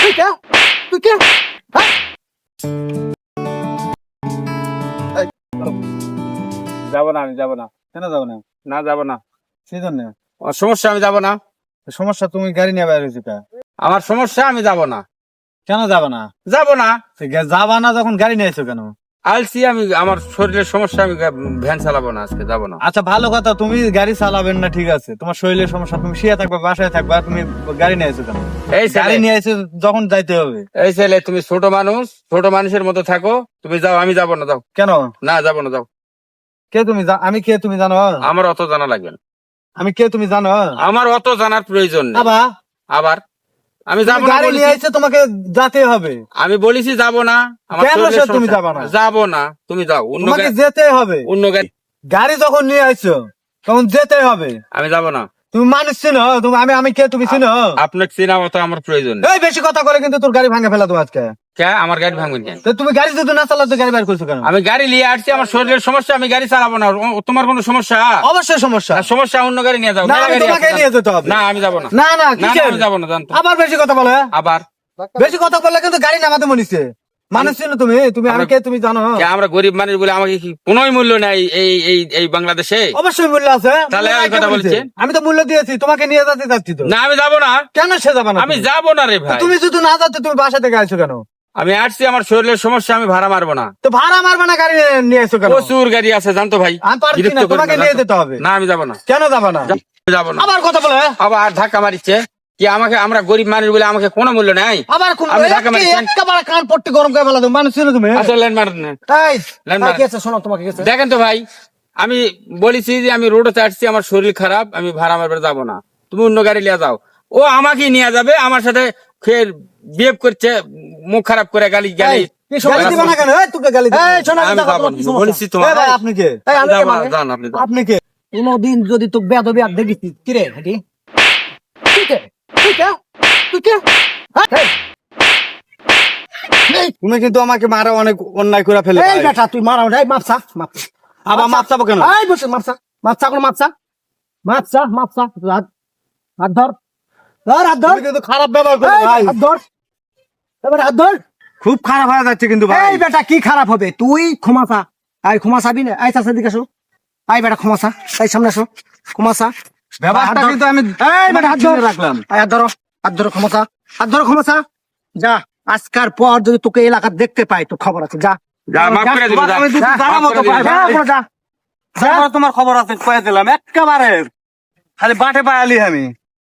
তুই কে? তুই কে? হ্যাঁ? এই, যাবো না, আমি যাবো না। কেন যাবো না? না, যাবো না। সেই জন্য সমস্যা, আমি যাবো না। সমস্যা, তুমি গাড়ি নিয়ে বাইরে হয়েছো কে? আমার সমস্যা, আমি যাবো না। কেন যাবে না? যাবো না। যাবা না যখন গাড়ি নিয়েছো কেন? আলসি আমি, আমার শরীরের সমস্যা, আমি ভ্যান চালাবো না, আজকে যাবো না। আচ্ছা ভালো কথা, তুমি গাড়ি চালাবেন না ঠিক আছে, তোমার শরীরের সমস্যা, তুমি শুয়ে থাকবে, বাসায় থাকবা, তুমি গাড়ি নিয়ে এসো কেন? এই গাড়ি ছেলে, নিয়ে এসে যখন যাইতে হবে। এই ছেলে, তুমি ছোট মানুষ, ছোট মানুষের মতো থাকো। তুমি যাও, আমি যাবো না, যাও। কেন? না, যাবো না, যাও। কে তুমি? আমি কে তুমি জানো? আমার অত জানা লাগবে না। আমি কে তুমি জানো? আমার অত জানার প্রয়োজন নেই। আবার আবার আমি তুমি যাবো না গাড়ি নিয়ে বলেছি। এসে তোমাকে যেতে হবে। আমি বলেছি যাবো না। আমার কেন শরীরের সে তুমি সমস্যা। যাবা না? যাবো না, তুমি যাও। অন্য তোমাকে গাড়ি, যেতে হবে। অন্য গাড়ি। গাড়ি যখন নিয়ে আইছো তখন যেতে হবে। আমি যাবো না। তুমি মানুষ চিনো? তুমি আমি কে তুমি চিনো? আপনাকে চেনা মতো আমার প্রয়োজন নেই। এই বেশি কথা বলে কিন্তু তোর গাড়ি ভাঙে ফেলা তো আজকে। কে আমার গাড়ি ভাঙবেন কেন? তো তুমি গাড়ি যদি না চালাতে গাড়ি বের করছো কেন? আমি গাড়ি নিয়ে আসছি, আমার শরীরের সমস্যা, আমি গাড়ি চালাবো না। তোমার কোনো সমস্যা? অবশ্যই সমস্যা। না, সমস্যা, অন্য গাড়ি নিয়ে যাও। না, মেলা আমি গাড়ি তোমাকে আছে, নিয়ে যেতে হবে। না, আমি যাবো না। না না না, কিসের? আমি যাবো না, জানতো। আবার বেশি কথা বলে? আবার বেশি কথা বললে কিন্তু গাড়ি নামাতে মনিছে। মানুষ চিনো তুমি? তুমি আমি কে তুমি জানো? কে? আমরা গরিব মানুষ বলে আমাকে কি কোনোই মূল্য নাই এই বাংলাদেশে? অবশ্যই মূল্য আছে। তাহলে মূল্য এই কে কথা বলেছে? বলছেন? আমি তো মূল্য দিয়েছি, তোমাকে নিয়ে যেতে চাচ্ছি তো। না, আমি যাবো না। কেন সে যাবে না? আমি তুমি? যাবো না রে ভাই। তুমি যদি না যাতে তুমি বাসা থেকে আইছো কেন? আমি আসছি, আমার শরীরের সমস্যা, আমি ভাড়া মারবো না। তো ভাড়া মারবে না, গাড়ি নিয়ে এসো কেন? প্রচুর গাড়ি আছে, জানতো ভাই। আমি পারছি বিরক্ত না, করেন তোমাকে না, নিয়ে জানতো। যেতে হবে। না, আমি যাবো না। কেন যাবে না? যাবো না। আবার কথা বলে? আবার ধাক্কা মারিচ্ছে কি আমাকে? আমরা গরিব মানুষ বলে আমাকে কোনো মূল্য নাই? আবার কোন আমি ধাক্কা মারছি। একেবারে কান পট্টি গরম করে ফেলা তুমি। মানুষ চিনো তুমি? আসলে লাইন মারেন না। এই, লাইন এই মারেন। কি আছে? শোনো, তোমাকে গেছে। দেখেন তো ভাই, আমি বলেছি যে আমি রোডে চাটছি, আমার শরীর খারাপ, আমি ভাড়া মারবে যাবো না। তুমি অন্য গাড়ি নিয়ে যাও। ও আমাকে নিয়ে যাবে, আমার সাথে ফের বিহেভ করছে, মুখ খারাপ করে গালি গালি। গালি দিবা না কেন? এই, তোকে গালি দিবা। এই, শোনো, আমি কথা যাবো তোমার না, কি সমস্যা? বলেছি তোমার। এই ভাই, আপনি কে? এই, আমি কে যাবো না, মানে? যান আপনি, যান। আপনি কে? কোনদিন যদি তোকে বেয়াদবি আর দেখিস, কি রে হেটি? তুই কে? তুই কে? তুই কে? হ্যাঁ? এই, তুমি কিন্তু আমাকে মারা অনেক অন্যায় করে ফেলে এই বেটা, তুই মারাও নাই, মাপসা, মাপসা। আবার মাপ চাবো কেন? এই বসে, মাপসা, মাপসা, কোনো মাপসা, মাপসা, মাপসা, হাত, হাত ধর, ধর, হাত ধর। তুমি কিন্তু খারাপ ব্যবহার করো এই, ভাই। হাত ধর, এবার হাত ধর। খুব খারাপ হয়ে যাচ্ছে কিন্তু ভাই। এই বেটা, কি খারাপ হবে? তুই ক্ষমাসা, আই ক্ষমাসাবি না? আই চাষের দিকে আসো, আই বেটা ক্ষমাসা, এই সামনে আসো, ক্ষমাসা। ব্যবহারটা কিন্তু আমি এই বেটা, হাত ধর, রাখলাম। আই হাত ধরো, হাত ধরো, ক্ষমাসা, হাত ধরো, ক্ষমাসা। যা, আজকার পর যদি তোকে এলাকা দেখতে পাই তো খবর আছে, যা। যা, মাফ করে দিবি, যা। আমি দুটো যা, জানার মাফ মতো করে দিবি, পাই যা, ভাই। ওপরে যা। তারপর তোমার খবর আছে কয়ে দিলাম একেবারে। খালি বাটে পায়ালি আমি।